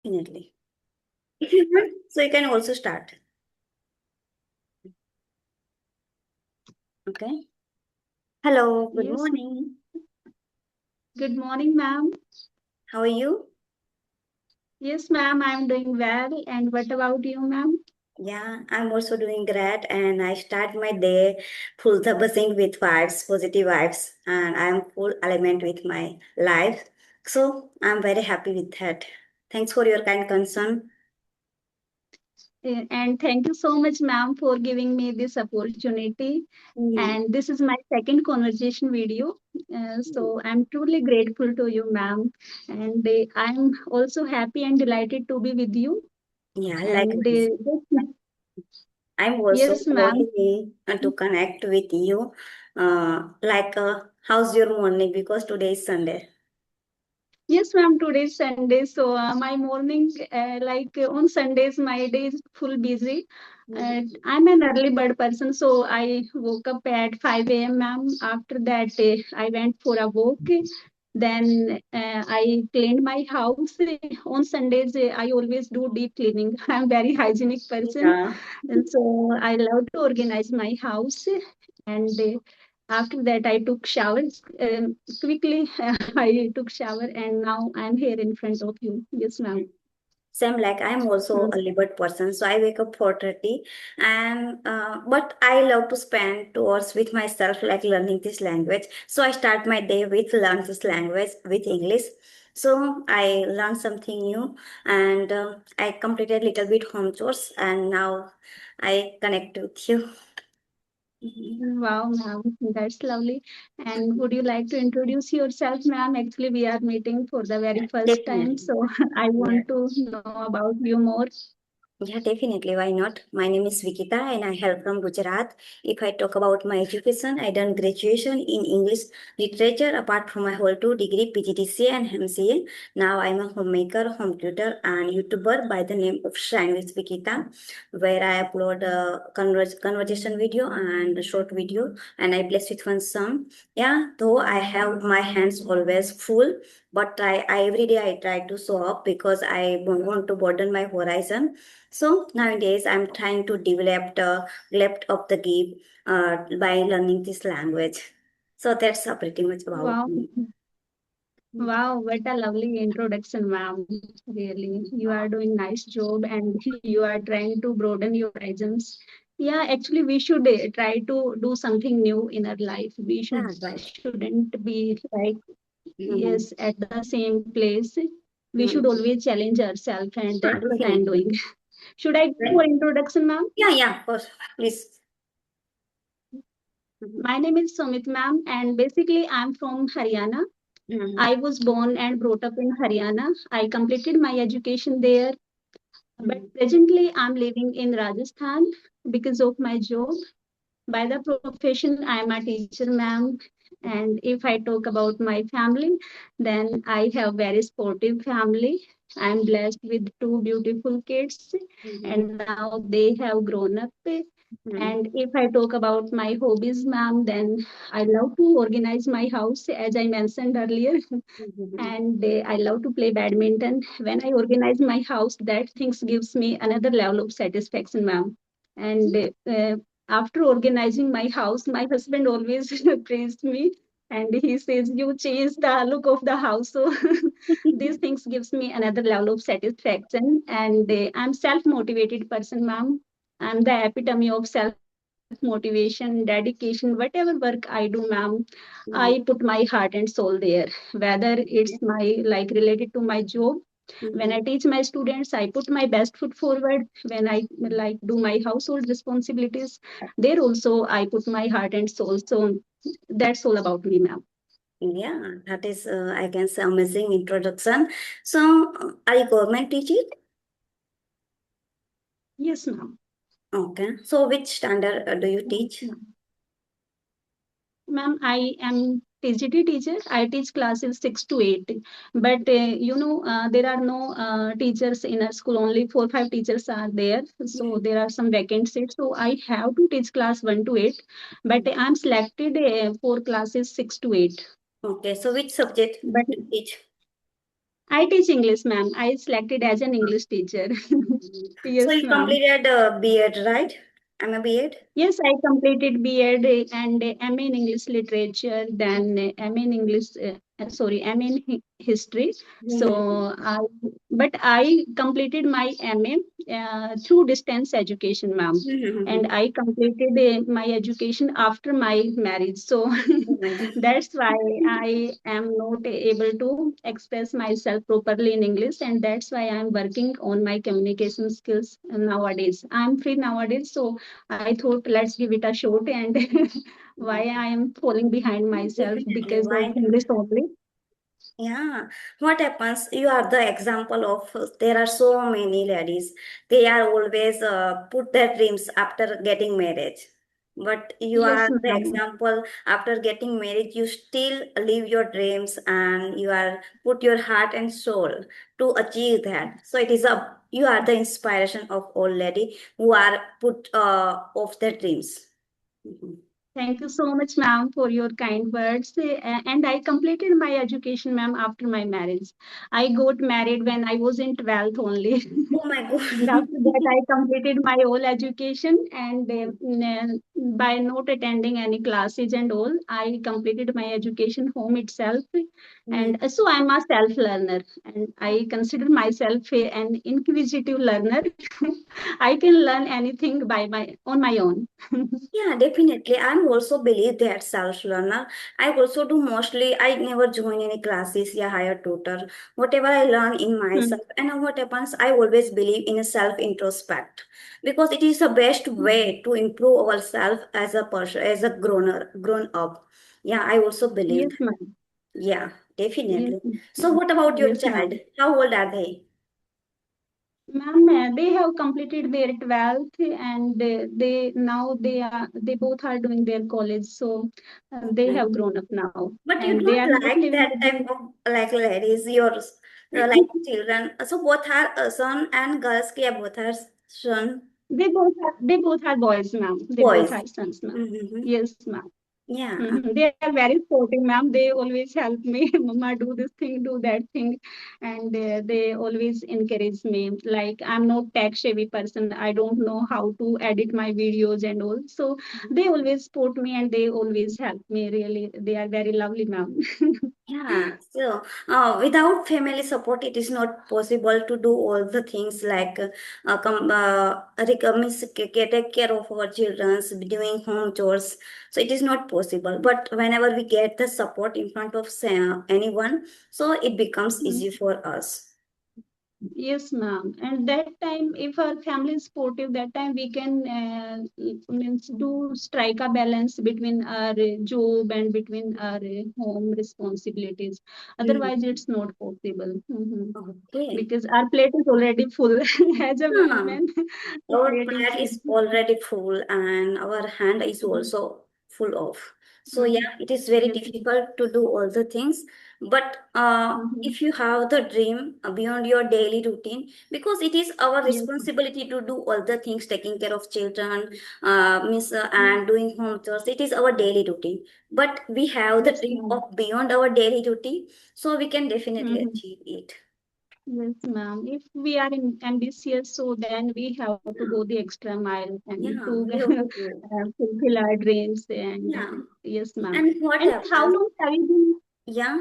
Definitely. So you can also start. Okay. Hello, good Yes, morning. good morning, ma'am. How are you? Yes, ma'am, I'm doing well. And what about you, ma'am? Yeah, I'm also doing great, and I start my day full the buzzing with vibes, positive vibes, and I'm full alignment with my life. So I'm very happy with that. Thanks for your kind concern. And thank you so much, ma'am, for giving me this opportunity. Mm. And this is my second conversation video. So I'm truly grateful to you, ma'am. And I'm also happy and delighted to be with you. Yeah, And likewise. I'm also yes, ma'am. wanting to connect with you. How's your morning? Because today is Sunday. Yes, ma'am. Today is Sunday, so my morning, on Sundays, my day is full busy. I'm an early bird person, so I woke up at 5 a.m., ma'am. After that, I went for a walk. Then I cleaned my house. On Sundays, I always do deep cleaning. I'm very hygienic person, Yeah. and so I love to organize my house. And after that, I took showers quickly. I took shower, and now I'm here in front of you. Yes, ma'am. Same like I'm also Mm. a liberal person, so I wake up 4:30, and but I love to spend 2 hours with myself, like learning this language. So I start my day with learn this language with English. So I learned something new, and I completed little bit home chores, and now I connect with you. Wow, ma'am, that's lovely. And would you like to introduce yourself, ma'am? Actually, we are meeting for the very first time, Definitely. so I Yeah. want to know about you more. Yeah, definitely. Why not? My name is Vikita and I hail from Gujarat. If I talk about my education, I done graduation in English literature apart from my whole two degree PGDCA and MCA. Now I'm a homemaker, home tutor and YouTuber by the name of Shine with Vikita, where I upload a conversation video and a short video and I bless with one song. Yeah, though I have my hands always full, but I every day I try to show up because I want to broaden my horizon. So nowadays, I'm trying to develop the left of the gap by learning this language. So that's pretty much about Wow, me. wow, what a lovely introduction, ma'am. Really, you are doing nice job, and you are trying to broaden your horizons. Yeah, actually, we should try to do something new in our life. We Yeah, right. shouldn't be like, Mm-hmm. yes, at the same place. We should Mm-hmm. always challenge ourselves, and Yeah, that's what I'm definitely. doing. Should I go Right. for introduction, ma'am? Yeah, of course. Please. Mm-hmm. My name is Sumit, ma'am, and basically I'm from Haryana. Mm-hmm. I was born and brought up in Haryana. I completed my education there, but presently I'm living in Rajasthan because of my job. By the profession, I'm a teacher, ma'am. And if I talk about my family, then I have very sportive family. I'm blessed with two beautiful kids, Mm-hmm. and now they have grown up. Mm-hmm. And if I talk about my hobbies, ma'am, then I love to organize my house, as I mentioned earlier. Mm-hmm. And I love to play badminton. When I organize my house, that things gives me another level of satisfaction, ma'am. And after organizing my house, my husband always praised me, and he says, "You changed the look of the house." So these things gives me another level of satisfaction. And I'm self-motivated person, ma'am. I'm the epitome of self-motivation, dedication. Whatever work I do, ma'am, I put my heart and soul there. Whether it's my like related to my job, when I Mm-hmm. teach my students, I put my best foot forward. When I like do my household responsibilities, there also I put my heart and soul. So that's all about me, ma'am. Yeah, that is, I can say, amazing introduction. So, are you government teacher? Yes, ma'am. Okay. So, which standard do you Yes, teach? ma'am. Ma'am, I am TGT teacher. I teach classes 6 to 8. But there are no teachers in our school. Only 4 5 teachers are there. So there are some vacant seats. So I have to teach class 1 to 8. But I'm selected for classes 6 to 8. Okay. So, which subject But you teach? I teach English, ma'am. I selected as an English teacher. So Yes, you ma'am. completed B.Ed, right? I'm a B.Ed. Yes, I completed B.Ed and MA in English Literature, then MA in English, MA in History. Mm-hmm. But I completed my MA through distance education, ma'am. And Mm-hmm. I completed my education after my marriage. So Oh my God. that's why I am not able to express myself properly in English. And that's why I'm working on my communication skills nowadays. I'm free nowadays. So I thought let's give it a shot and why I am falling behind myself Definitely. because of Why? English only. Yeah, what happens? You are the example of there are so many ladies. They are always put their dreams after getting married. But you Yes, are the ma'am. example after getting married, you still live your dreams and you are put your heart and soul to achieve that. So it is a you are the inspiration of all lady who are put of their dreams. Mhm. Thank you so much, ma'am, for your kind words. And I completed my education, ma'am, after my marriage. I got married when I was in 12th only. Oh my And God. after that, I completed my whole education, and by not attending any classes and all, I completed my education home itself. Mhm. And so I'm a self learner, and I consider myself an inquisitive learner. I can learn anything by my on my own. Yeah, definitely. I'm also believe that self-learner. I also do mostly, I never join any classes, yeah, hire tutor. Whatever I learn in myself. And what happens, I always believe in a self-introspect because it is the best way to improve ourselves as a person, as a grown up. Yeah, I also believe Yes, that. ma'am. Yeah, Yes, definitely. So ma'am. what about your Yes, child? ma'am. How old are they? Ma'am, they have completed their 12th and they both are doing their college. So they have grown up now But you and they don't are not like living that with type of like ladies, yours, like children. So both are son and girls. Kia both are son, they both are boys, ma'am. They both boys. are sons, ma'am. Mm-hmm. Yes, ma'am. Yeah. Mhm. They are very supportive, ma'am. They always help me, Mama, do this thing, do that thing, and they always encourage me. Like I'm not tech savvy person. I don't know how to edit my videos and all. So they always support me and they always help me. Really, they are very lovely, ma'am. Yeah, so without family support, it is not possible to do all the things like means take care of our children, doing home chores. So it is not possible. But whenever we get the support in front of anyone, so it becomes easy for us. Yes, ma'am. And that time, if our family is supportive, that time we can means do strike a balance between our job and between our home responsibilities. Otherwise, Mhm. it's not possible. Okay. Because our plate is already full. As a Yeah. woman, the Our plate is plate full. is already full and our hand is Mhm. also full of. So Mhm. yeah, it is very Yes. difficult to do all the things. But Mhm. if you have the dream beyond your daily routine, because it is our Yes. responsibility to do all the things, taking care of children, Mhm. and doing home chores. It is our daily routine. But we have the Yes, dream ma'am. of beyond our daily routine, so we can definitely Mhm. achieve it. Yes, ma'am. If we are ambitious, so then we have to go the extra mile and Yeah, to we have to go. fulfill our dreams. And Yeah. yes, ma'am. And what And happens? Yeah,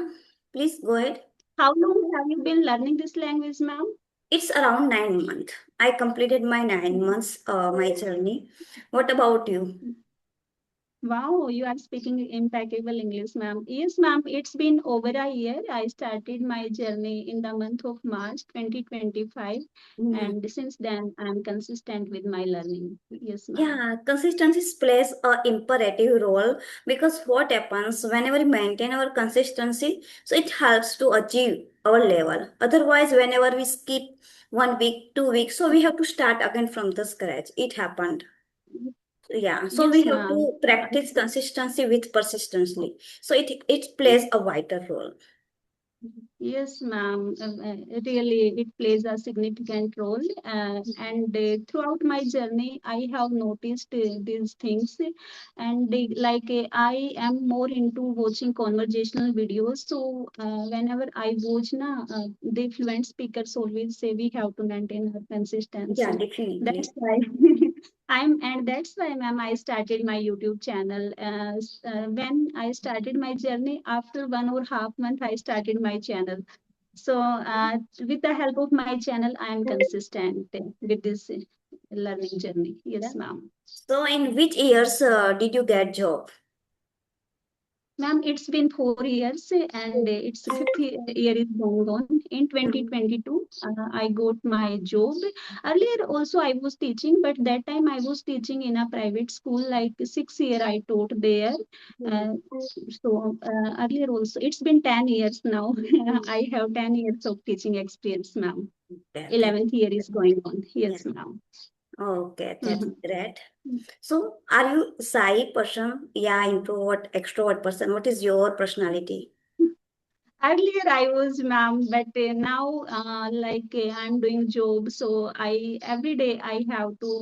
please go ahead. how long have you been learning this language, ma'am? It's around 9 months. I completed my 9 months, my journey. What about you? Wow, you are speaking impeccable English, ma'am. Yes, ma'am, it's been over a year. I started my journey in the month of March 2025, Mhm. and since then I'm consistent with my learning. Yes, ma'am. Yeah, consistency plays a imperative role because what happens whenever we maintain our consistency, so it helps to achieve our level. Otherwise, whenever we skip 1 week, 2 weeks, so we have to start again from the scratch. It happened. Yeah, so we Yes, have ma'am. to practice consistency with persistency. So it plays a vital role. Yes, ma'am. Really, it plays a significant role. And throughout my journey, I have noticed these things. And I am more into watching conversational videos. So whenever I watch, the fluent speakers always say we have to maintain our Yeah, consistency. That's definitely. why and that's why, ma'am, I started my YouTube channel. When I started my journey, after 1.5 months, I started my channel. So, with the help of my channel, I am consistent with this learning journey. Yeah. Yes, ma'am. So, in which years did you get job? Ma'am, it's been 4 years and it's fifth year is going on. In 2022, I got my job. Earlier also I was teaching, but that time I was teaching in a private school, like 6 year I taught there. Mhm. Uh, Earlier also, it's been 10 years now. I have 10 years of teaching experience, ma'am. Yeah, that's 11th year is going on. yeah. Yes, ma'am. Okay, that's Mhm. great. So, are you shy person? Yeah, introvert, extrovert person. What is your personality? Earlier I was, ma'am, but now I'm doing job, so I every day I have to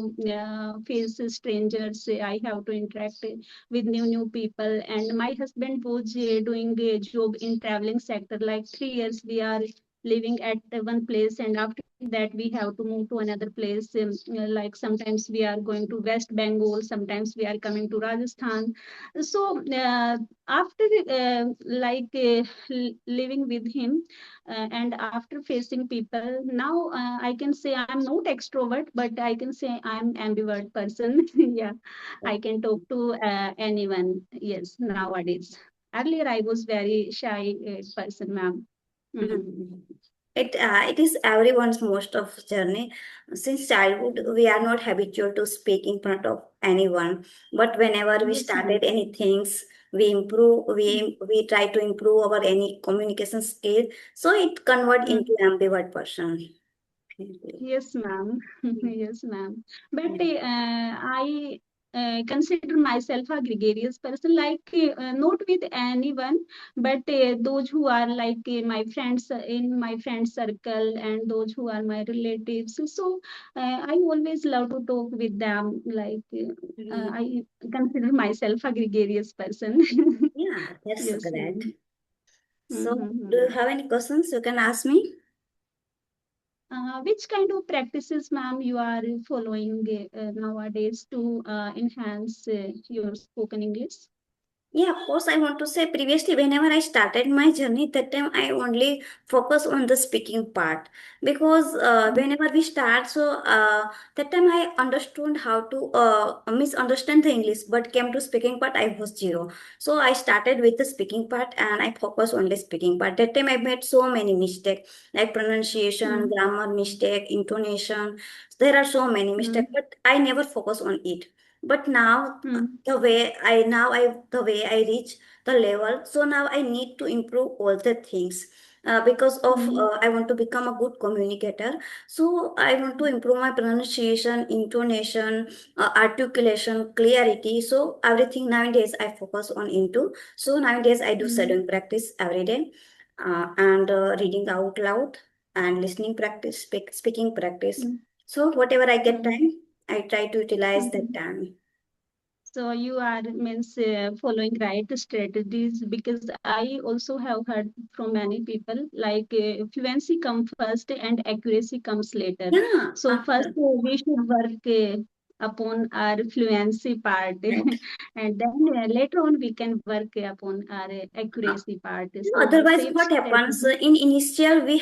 face strangers. I have to interact with new people. And my husband was doing a job in traveling sector. Like 3 years we are living at the one place, and after that we have to move to another place. Like sometimes we are going to West Bengal, sometimes we are coming to Rajasthan. So after living with him and after facing people, now I can say I'm not extrovert, but I can say I'm ambivert person. Yeah, I can talk to anyone. Yes, nowadays. Earlier I was very shy person, ma'am. Mhm. Mhm. It is everyone's most of journey. Since childhood, we are not habitual to speak in front of anyone. But whenever we Yes, ma'am. started any things, we try to improve our any communication skill. So it convert Mm. into ambivert person. Definitely. Yes, ma'am. Mm. Yes, ma'am. But Yeah. I consider myself a gregarious person, like not with anyone, but those who are like my friends in my friend circle and those who are my relatives. So I always love to talk with them. Mhm. I consider myself a gregarious person. Yeah, that's Yes, great. ma'am. So, do you Mm-hmm. have any questions you can ask me? Which kind of practices, ma'am, you are following nowadays to enhance your spoken English? Yeah, of course, I want to say previously, whenever I started my journey, that time I only focus on the speaking part because whenever we start, that time I understood how to misunderstand the English, but came to speaking part, I was zero. So I started with the speaking part and I focus on the speaking part. That time I made so many mistakes like pronunciation, Mm, grammar mistake, intonation. There are so many mm, mistakes, but I never focus on it. But now mm, the way I reach the level, so now I need to improve all the things because of mm, I want to become a good communicator. So I want to improve my pronunciation, intonation, articulation, clarity. So everything nowadays I focus on into. So nowadays I do mm, studying practice every day, and reading out loud and listening practice, speaking practice. mm, So whatever I get mm, time, I try to utilize that mm. time. So you are means following right strategies, because I also have heard from many people like fluency comes first and accuracy comes later. Yeah, So first after we should work upon our fluency part, that. and then later on we can work upon our accuracy part. So the Otherwise, same what happens strategy. in initial we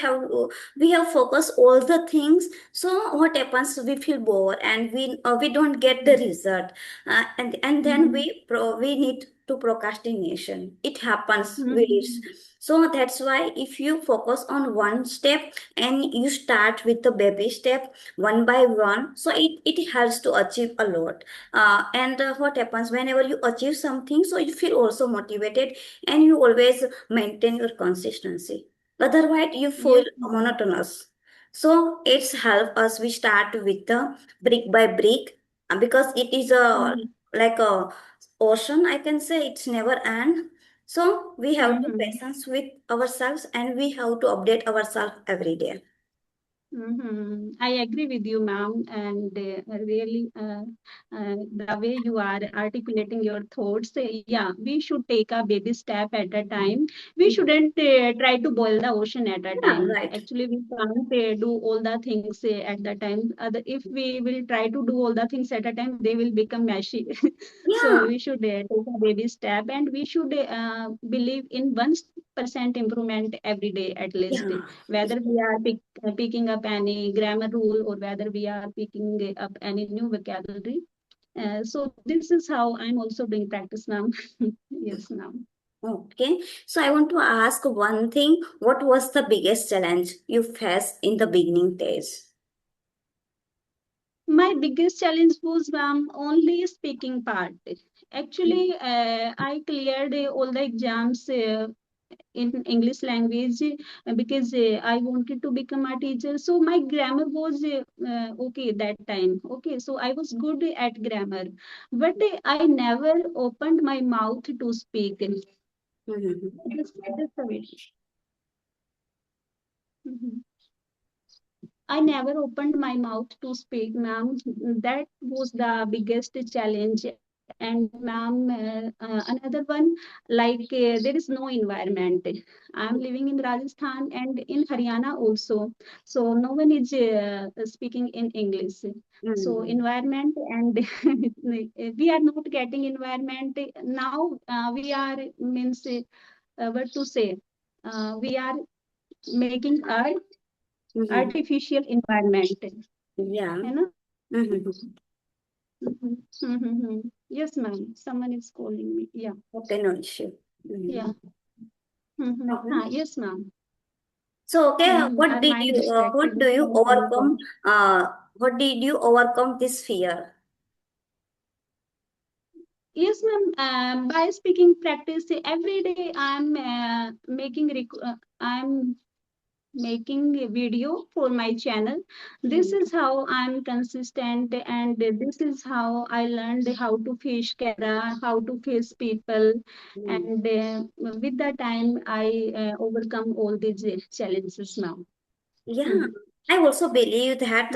have focused all the things. So what happens? We feel bored and we don't get the result, and then Mhm. we need to procrastination. It happens. We Mhm. so that's why if you focus on one step and you start with the baby step one by one, so it helps to achieve a lot. And what happens whenever you achieve something, so you feel also motivated and you always maintain your consistency. Otherwise, you feel Yes, ma'am. monotonous. So it's help us. We start with the brick by brick because it is a Mhm. like a ocean. I can say it's never end. So we have to Mm-hmm. patience with ourselves and we have to update ourselves every day. Mm-hmm. I agree with you, ma'am, and really the way you are articulating your thoughts, yeah, we should take a baby step at a time. We shouldn't try to boil the ocean at a Yeah, time. right. Actually, we can't do all the things at the time. If we will try to do all the things at a time, they will become messy. So Yeah, we should take a baby step, and we should believe in 1% improvement every day at least, yeah. whether we are picking up any grammar rule or whether we are picking up any new vocabulary. So this is how I'm also doing practice now. Yes, now. Okay. So I want to ask one thing. What was the biggest challenge you faced in the beginning days? My biggest challenge was only speaking part. Actually, I cleared all the exams in English language because I wanted to become a teacher. So my grammar was okay that time. Okay, so I was good at grammar, but I never opened my mouth to speak. Mhm. Just a minute. Mhm. I never opened my mouth to speak, ma'am. That was the biggest challenge. And ma'am, another one, like there is no environment. I'm living in Rajasthan and in Haryana also. So no one is speaking in English. So Mhm. environment and we are not getting environment. Now we are means what to say? We are making our Mhm. artificial environment, Yeah. है ना? Mhm. Mhm. Mhm. Yes, ma'am. Someone is calling me. Yeah. Okay, no issue. Yeah. Mhm. Mhm. Okay. Yes, ma'am. So, okay, Our mind what distracted do with you some phone call. overcome? What did you overcome this fear? Yes, ma'am. By speaking practice every day, I'm making a video for my channel. This Mhm. is how I'm consistent, and this is how I learned how to face camera, how to face people, Mhm. and with the time I overcome all these challenges now. Yeah, Mhm. I also believe that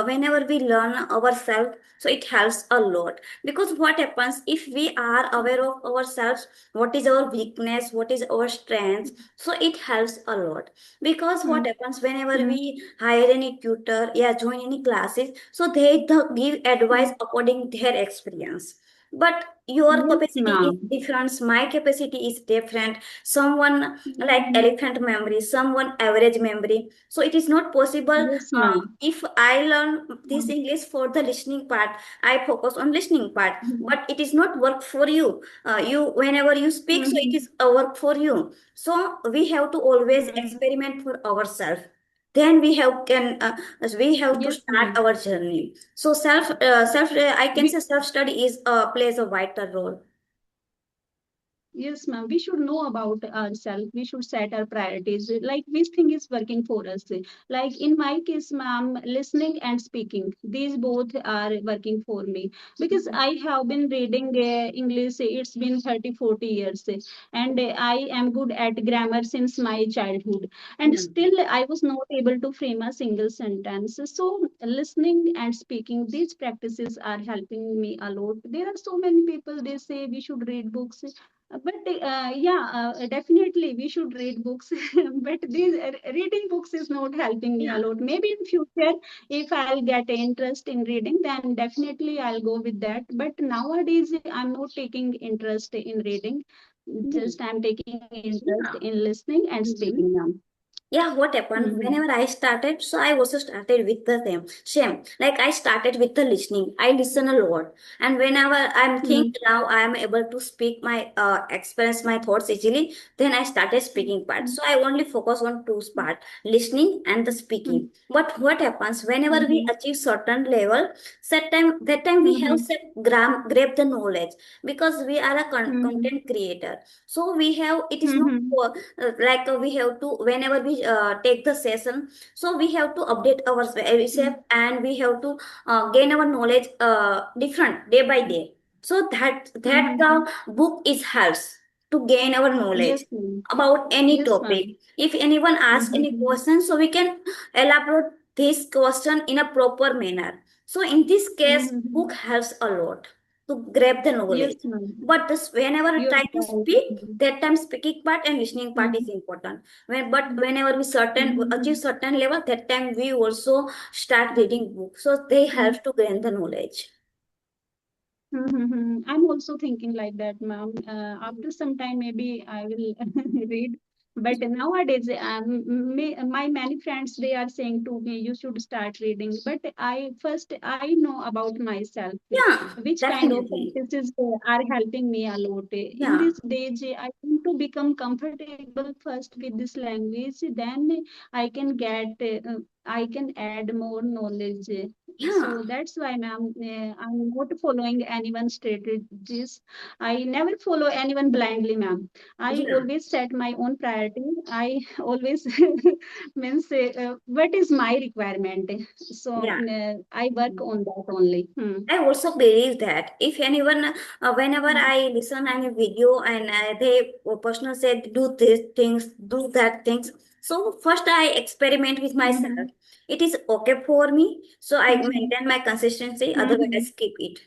whenever we learn ourselves, so it helps a lot. Because what happens if we are aware of ourselves, what is our weakness, what is our strength, so it helps a lot. Because what Mhm. happens whenever Mhm. we hire any tutor, yeah, join any classes, so give advice Mhm. according to their experience. But your Yes, capacity is ma'am. different, my capacity is different. Someone like Mhm. elephant memory, someone average memory. So it is not possible. Yes, ma'am. If I learn this English for the listening part, I focus on listening part, Mhm. but it is not work for you. You whenever you speak, so it Mhm. is a work for you. So we have to always Mhm. experiment for ourselves. Then we have to Yes, start ma'am. our journey. So I can We say self study is plays a vital role. Yes, ma'am. We should know about ourselves. We should set our priorities. Like which thing is working for us. Like in my case, ma'am, listening and speaking. These both are working for me because I have been reading English. It's been 30, 40 years. And I am good at grammar since my childhood. And Yeah. still, I was not able to frame a single sentence. So listening and speaking, these practices are helping me a lot. There are so many people, they say we should read books, but yeah, definitely we should read books. But these reading books is not helping me a Yeah. lot. Maybe in future, if I'll get interest in reading, then definitely I'll go with that. But nowadays, I'm not taking interest in reading. Mhm. Just I'm taking interest Yeah. in listening and Mhm. speaking now. Yeah, what happened Mhm. whenever I started? So I also started with the same. Like I started with the listening. I listen a lot, and whenever I'm think Mhm. now I am able to speak my express my thoughts easily. Then I started speaking part. Mhm. So I only focus on two part: listening and the speaking. Mhm. But what happens whenever we Mhm. achieve certain level? That time we have Mhm. set grab the knowledge because we are a Mhm. content creator. So we have it is not Mhm. we have to whenever we take the session, so we have to update ourselves and we have to gain our knowledge different day by day, so that Mhm. the book is helps. to gain our knowledge Yes, ma'am. about any Yes, topic. ma'am. If anyone asks any Mm-hmm. question, so we can elaborate this question in a proper manner. So in this case, Mm-hmm. book helps a lot to grab the Yes, knowledge. ma'am. But this, whenever we You're try to right, speak, ma'am. that time speaking part and listening part is Mm-hmm. important. But whenever we certain achieve Mm-hmm. certain level, that time we also start reading books. So they help to gain the knowledge. Mm-hmm. I'm also thinking like that, ma'am. After some time, maybe I will read. But nowadays, my many friends they are saying to me, you should start reading. But I know about myself, Yeah, which kind of definitely. practices are helping me a lot. In Yeah, these days, I want to become comfortable first with this language. Then I can I can add more knowledge. yeah, So that's why, ma'am, I'm not following anyone's strategies. I never follow anyone blindly, ma'am. I yeah, always set my own priority. I always means what is my requirement. So yeah. I work on that only. Hmm. I also believe that if anyone, whenever Hmm. I listen any video and they personal said do these things, do that things. So first I experiment with myself. Mhm. It is okay for me, so I Mhm. maintain my consistency. Otherwise, I Mhm. skip it.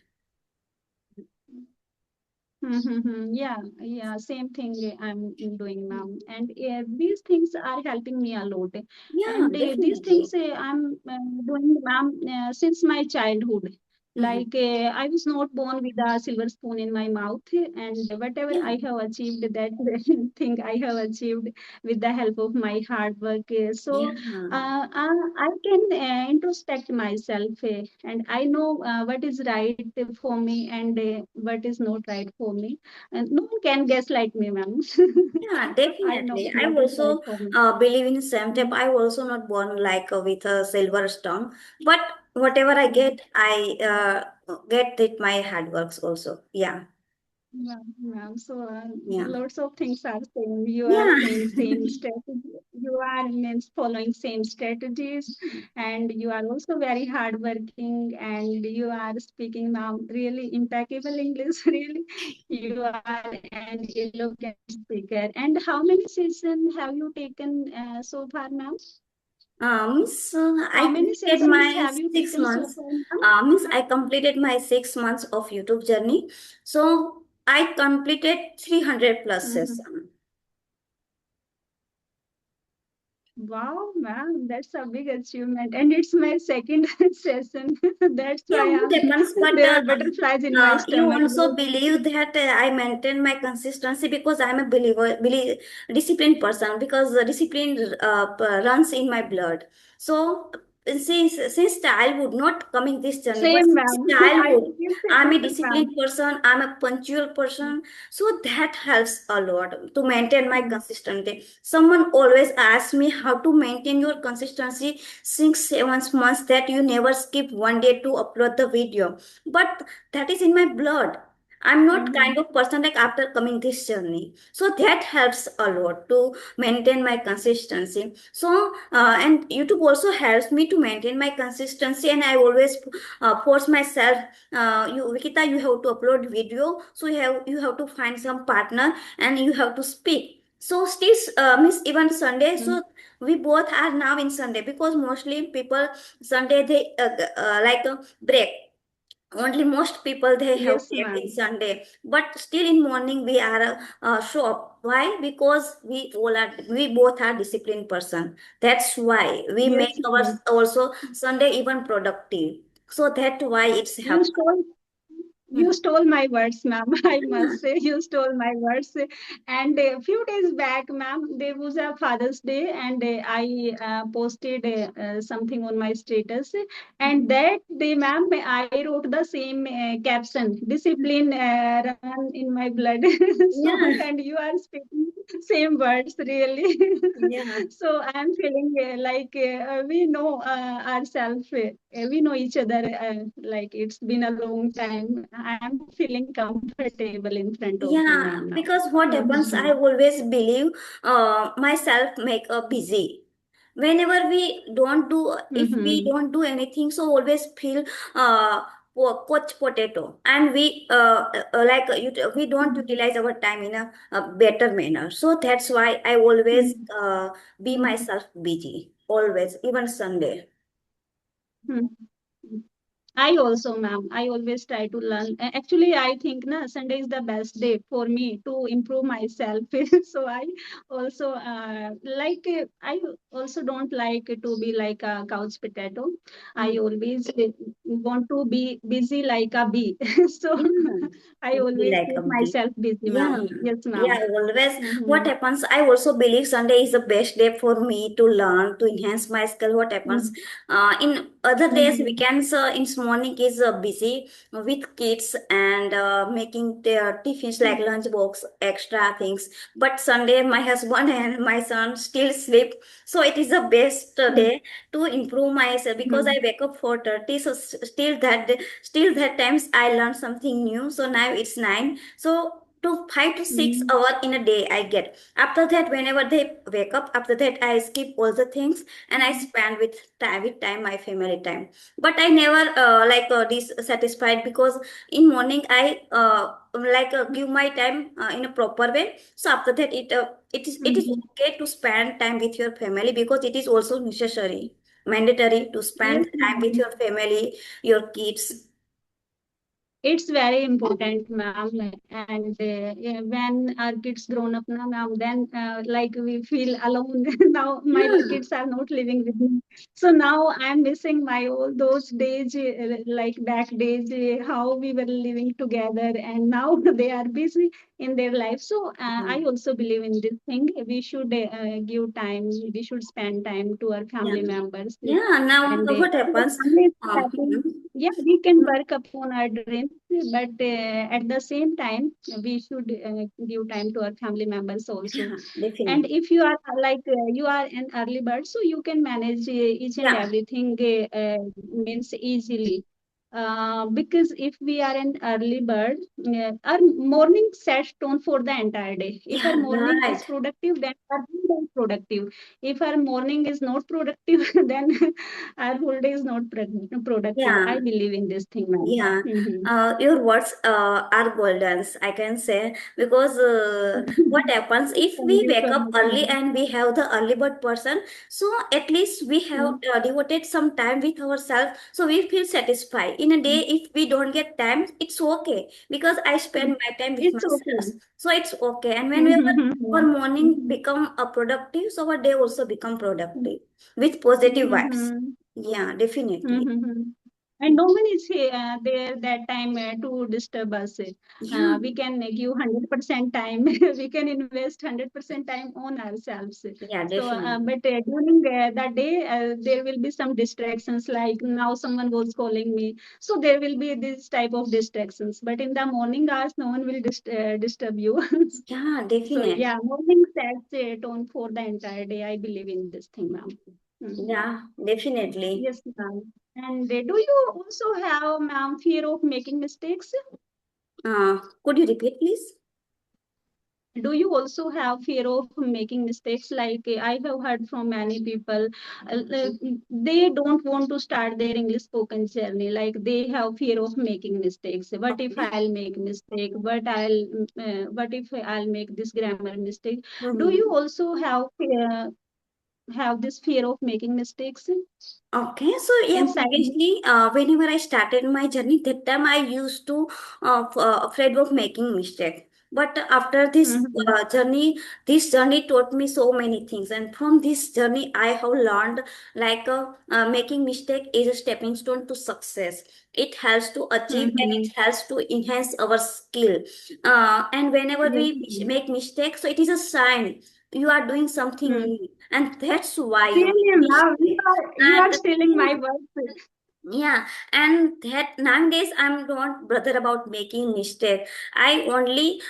Mhm. Yeah, yeah, same thing I'm doing, ma'am. And these things are helping me a lot. Yeah, And these definitely. things I'm doing, ma'am, since my childhood. Hmm. Like I was not born with a silver spoon in my mouth, and whatever Yeah, I have achieved, that thing I have achieved with the help of my hard work. So yeah, I can introspect myself, and I know what is right for me and what is not right for me. And no one can guess like me, ma'am. yeah, I know definitely. I what is right also for me. believe in same type. Mm, I also not born like with a silver stone, but whatever I mm. get, I get it my hard works also. Yeah. Yeah, ma'am. So Yeah. lots of things are same. You are Yeah. saying same strategy. You are means following same strategies, and you are also very hardworking, and you are speaking now really impeccable English. Really, you are an eloquent speaker. And how many sessions have you taken so far, ma'am? I How many completed sessions my have you six taken so months. far, ma'am? I completed my 6 months of YouTube journey. So I completed 300 plus Mhm. sessions. Wow, ma'am, that's a big achievement. And it's my second session. That's Yeah, why what happens? But there are butterflies in my you stomach. also believe that I maintain my consistency because I'm a disciplined person because the discipline runs in my blood. So since childhood, not coming this journey, but Same, since ma'am. I childhood, feel I'm a same, disciplined ma'am. person. I'm a punctual person. So that helps a lot to maintain my Mm, consistency. Someone always asks me how to maintain your consistency 6 7 months that you never skip one day to upload the video, but that is in my blood. I'm not mhm, kind of person like after coming this journey, so that helps a lot to maintain my consistency. So and YouTube also helps me to maintain my consistency, and I always force myself, you Vikita, you have to upload video, so you have to find some partner and you have to speak. So still miss even Sunday, mm. so we both are now in Sunday because mostly people Sunday they like break. Only most people they have Yes, break in ma'am. Sunday, but still in morning we are show up. Why? Because we both are disciplined person. That's why we make Yes, our ma'am. also Sunday even productive. So that's why it's You happen. stole You stole my words, ma'am. I must say, you stole my words. And a few days back, ma'am, there was a Father's Day, and I posted something on my status. And that day, ma'am, I wrote the same caption: "Discipline run in my blood." So, Yeah, and you are speaking same words, really. yeah. So I am feeling like we know ourselves. We know each other. Like it's been a long time. I am feeling comfortable in front of you, Yeah, ma'am, now. because what happens, Mm-hmm. I always believe myself make a busy. Whenever we don't do, if we Mm-hmm. don't do anything, so always feel uh, coach potato, and we don't utilize our time in a better manner. So that's why I always Mhm. be myself busy, always, even Sunday. Mhm. I also, ma'am, I always try to learn. Actually, I think na Sunday is the best day for me to improve myself. So I also I also don't like to be like a couch potato. I Mm. always want to be busy like a bee. So Yeah, I be always like a keep bee. myself busy, Yeah, ma'am. Yes, yeah, ma'am. always. What Mm-hmm. happens? I also believe Sunday is the best day for me to learn, to enhance my skill. What happens? In other days, Mm-hmm. weekends, in morning is busy with kids and making their tiffins like lunchbox, extra things. But Sunday, my husband and my son still sleep, so it is the best day to improve myself because I wake up 4:30. So still that times I learn something new. So now it's 9. So to 5 to 6 hours in a day I get. After that, whenever they wake up, after that I skip all the things and I spend with time my family time. But I never dissatisfied because in morning I give my time in a proper way. So after that, it is Mm-hmm. okay to spend time with your family because it is also necessary, mandatory to Yes, spend time with ma'am. your family, your kids. It's very important, ma'am. And yeah, when our kids grown up now, ma'am, then like we feel alone. Now my Yeah. kids are not living with me, so now I'm missing my all those days, like back days, how we were living together, and now they are busy in their life. So I also believe in this thing. We should give time. We should spend time to our Yeah. family members, Yeah. Now, and what if the happens? family is happy, Mhm. yeah, we can work upon our dreams, but at the same time, we should give time to our family members also. Yeah, And definitely. if you are you are an early bird, so you can manage each and Yeah. everything means easily. Because if we are an early bird, our morning sets tone for the entire day. If our Yeah, morning is right. productive, then our whole day is productive. If our morning is not productive, then our whole day is not productive. Yeah. I believe in this thing, ma'am. Yeah, Mm-hmm. your words are golden, I can say, because what happens if Thank we you wake so up much, early ma'am. and we have the early bird person, so at least we have devoted some time with ourselves, so we feel satisfied. In a day, if we don't get time, it's okay because I spend my time with It's okay. myself, so it's okay. And whenever our Mm-hmm. morning become productive, so our day also become productive with positive vibes. Mm-hmm. Yeah, definitely. Mm-hmm. And no one is here, there that time to disturb us. Yeah. We can give 100% time. We can invest 100% time on ourselves. Yeah, So, definitely. but during that day, there will be some distractions. Like now, someone was calling me, so there will be this type of distractions. But in the morning hours, no one will disturb you. Yeah, So definitely. yeah, morning sets a tone for the entire day. I believe in this thing, ma'am. Mhm. Yeah, definitely. Yes, ma'am. And do you also have, ma'am, fear of making mistakes? Could you repeat, please? Do you also have fear of making mistakes? Like I have heard from many people, they don't want to start their English spoken journey. Like they have fear of making mistakes. What if Okay. I'll make mistake? What if I'll make this grammar mistake? Do Mm-hmm. you also have this fear of making mistakes Okay, so yeah, inside you? previously, whenever I started my journey, that time I used to afraid of making mistake. But after this Mm-hmm. this journey taught me so many things, and from this journey, I have learned making mistake is a stepping stone to success. It helps to achieve and Mm-hmm. it helps to enhance our skill. And whenever Yes, we ma'am. make mistakes, so it is a sign you are doing something Mm. new, and that's why you Really, make ma'am, mistake. you are And stealing my words. yeah, and that nowadays I'm not brother about making mistake. I only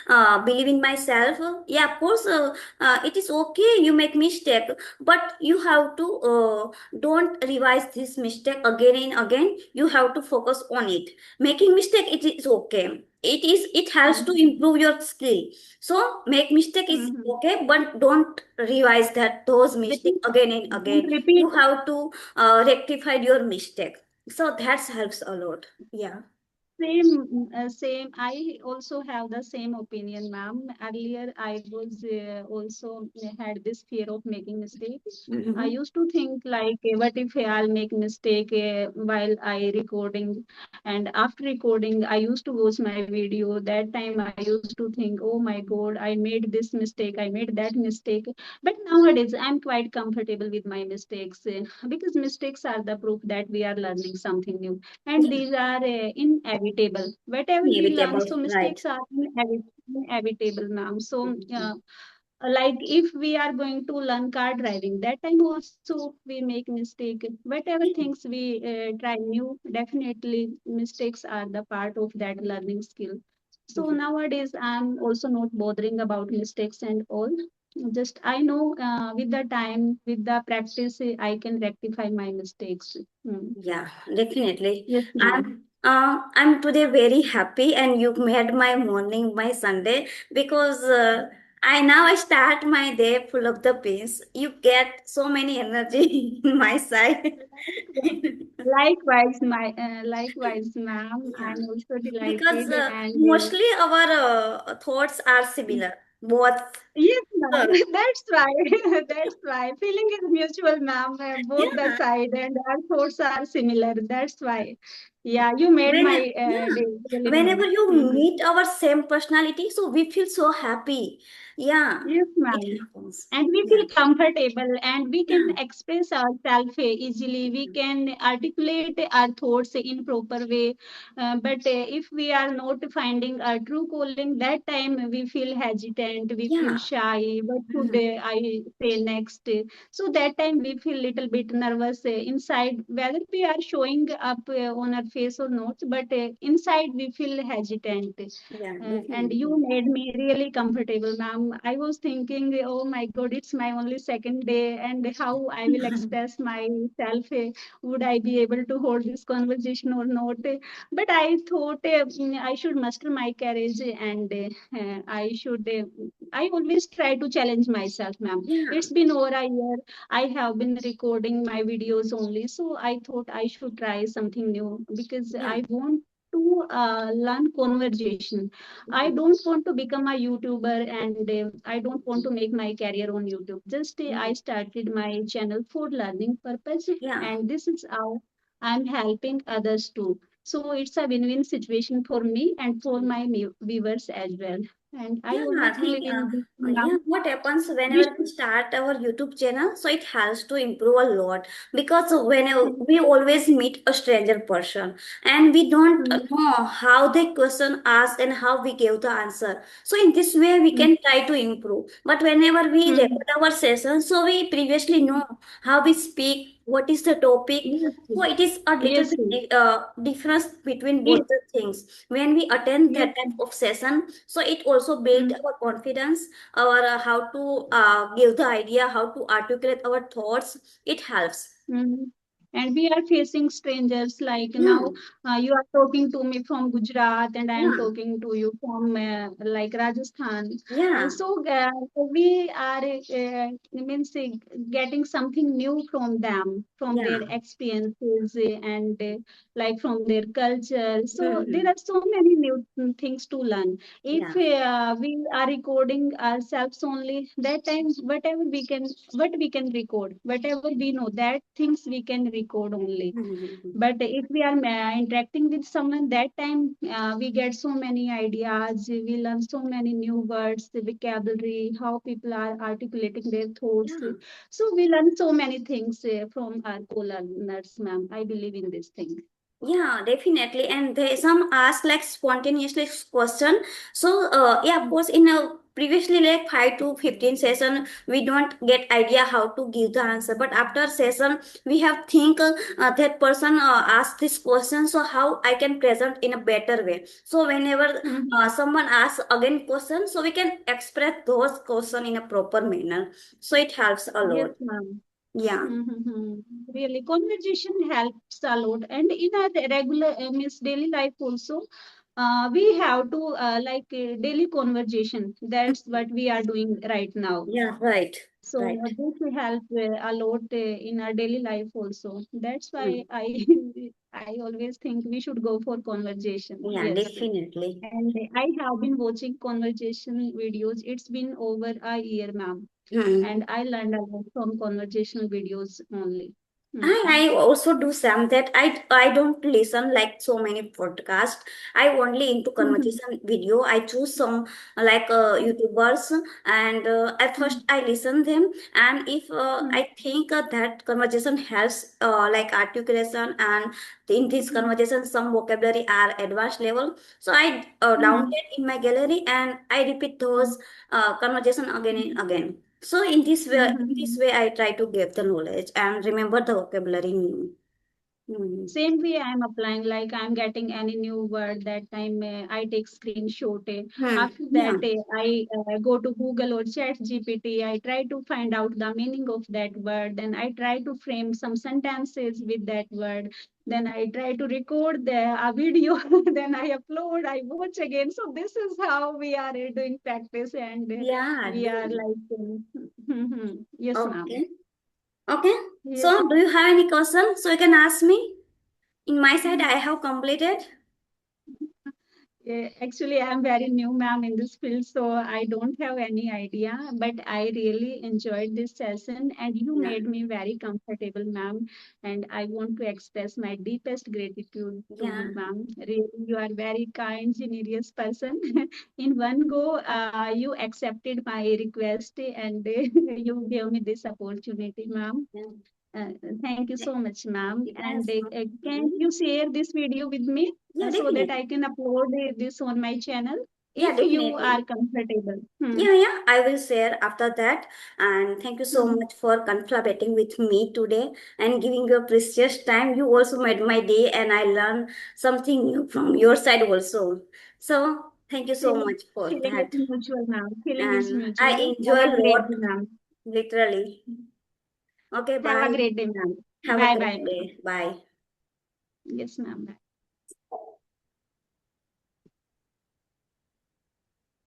believe in myself. Yeah, of course, it is okay you make mistake, but you have to don't revise this mistake again and again. You have to focus on it. Making mistake, it is okay. It has to Mhm. improve your skill. So make mistake is Mhm. okay, but don't revise that those mistake Repeat, again and don't again. repeat. You have to rectify your mistake, so that helps a lot. Yeah. Same. I also have the same opinion, ma'am. Earlier, I was also had this fear of making mistakes. I Mhm. used to think like, what if I'll make mistake while I recording, and after recording, I used to watch my video. That time, I used to think, oh my God, I made this mistake, I made that mistake. But nowadays, I'm quite comfortable with my mistakes because mistakes are the proof that we are learning something new, and Yeah, these are inevitable. Whatever we learn, inevitable, so right? mistakes are inevitable, ma'am. So, Mhm. like if we are going to learn car driving, that time also we make mistake. Whatever things we try new, definitely mistakes are the part of that learning skill. So Mhm. nowadays, I'm also not bothering about mistakes and all. Just I know with the time, with the practice, I can rectify my mistakes. Hmm. Yeah, definitely. Yes, ma'am. I'm today very happy, and you made my morning my Sunday because I start my day full of the peace. You get so many energy in my side. Likewise, ma'am. Yeah, I'm also because delighted and mostly our thoughts are similar. Both. yes, ma'am. Uh, That's why. That's why. Feeling is mutual, ma'am. Both the yeah. side and our thoughts are similar. That's why. Yeah, you made When my yeah, day really, whenever ma'am. you Mhm. meet our same personality, so we feel so happy. Yeah, Yes, it ma'am. happens. And we Yeah, feel comfortable and we can yeah, express ourselves easily. We can articulate our thoughts in proper way. But if we are not finding our true calling, that time we feel hesitant, we feel yeah. shy. What should Mhm. I say next? So that time we feel little bit nervous inside, whether we are showing up on our face or not. But inside we feel hesitant. Yeah, And you definitely. made me really comfortable, ma'am. I was thinking, oh my God, it's my only second day, and how I will express myself. Would I be able to hold this conversation or not? But I thought I should muster my courage, and I should. I always try to challenge myself, ma'am. Yeah, It's been over a year. I have been recording my videos only, so I thought I should try something new because yeah. I want to learn conversation. I Mhm. don't want to become a YouTuber, and I don't want to make my career on YouTube. Just I Mhm. started my channel for learning purpose, Yeah. and this is how I'm helping others too. So it's a win-win situation for me and for my viewers as well. And I Yeah, I always think believe in this now. yeah, what happens We whenever we should, start our YouTube channel, so it has to improve a lot because whenever we always meet a stranger person and we don't mm, know how the question asked and how we gave the answer. So in this way we mm, can try to improve. But whenever we mm, record our session, so we previously know how we speak, what is the topic. yes, So it is a little yes, bit difference between both yes, the things. When we attend yes. that type of session, so it also build Mm, our confidence, our how to give the idea, how to articulate our thoughts. It helps. mm. And we are facing strangers like Yeah, now you are talking to me from Gujarat and I am yeah, talking to you from like Rajasthan. yeah, So we are means getting something new from them, from yeah. their experiences and like from their culture. So there Hmm. are so many new things to learn. If Yeah. we are recording ourselves only, that time what we can record, whatever we know, that things we can record only. Mhm. But if we are interacting with someone, that time we get so many ideas, we learn so many new words, the vocabulary, how people are articulating their thoughts. Yeah. So we learn so many things from our co-learners, ma'am. I believe in this thing. Yeah, definitely. And there some ask like spontaneously question. So yeah, of course, in a previously like 5 to 15 session, we don't get idea how to give the answer. But after session, we have think that person asked this question. So how I can present in a better way. So whenever Mhm. someone asks again question, so we can express those question in a proper manner. So it helps a Yes, lot. ma'am. Yeah. Mm-hmm. Really, conversation helps a lot, and in our regular means daily life also, we have to daily conversation. That's what we are doing right now. Yeah. Right. So Right. this will help a lot in our daily life also. That's why Mm. I always think we should go for conversation. Yeah, Yes. definitely. And I have been watching conversation videos. It's been over a year, ma'am. Hmm. And I learned a lot from conversational videos only. Hmm. I also do some that I don't listen like so many podcasts. I only into Mhm. conversation video. I choose some like YouTubers, and at first I listen them, and if Mhm. I think that conversation helps like articulation, and in this Mhm. conversation some vocabulary are advanced level, so I Mhm. download in my gallery and I repeat those conversation again and again. So in this Mhm. way, I try to get the knowledge and remember the vocabulary new. Hmm. Same way I'm applying, like I'm getting any new word that time I take screenshot. Hmm. After Yeah. that, I go to Google or Chat GPT. I try to find out the meaning of that word. Then I try to frame some sentences with that word. Then I try to record a video. Then I upload. I watch again. So this is how we are doing practice, and Yeah. we are Do. like, yes, ma'am. Okay. Okay. Yes. So, do you have any question? So you can ask me. In my side, I have completed. Actually, I'm very new, ma'am, in this field, so I don't have any idea. But I really enjoyed this session, and you Yeah. made me very comfortable, ma'am. And I want to express my deepest gratitude to Yeah. you, ma'am. Really, you are very kind, generous person. In one go, you accepted my request, and you gave me this opportunity, ma'am. Yeah. Uh, Thank you so much, ma'am. And Yes. can Mhm. you share this video with me Yeah, so that definitely. I can upload this on my channel Yeah, if you definitely. are comfortable? Hmm. Yeah, I will share after that. And thank you so Hmm. much for collaborating with me today and giving your precious time. You also made my day, and I learned something new from your side also. So thank you so Feeling, much for feeling is that. mutual, ma'am. Feeling is And I mutual. enjoy Have a a great lot, day, ma'am. literally. Okay, Have a bye. great day, ma'am. Have a Bye, great bye, ma'am. day. Bye. Yes, ma'am. Bye.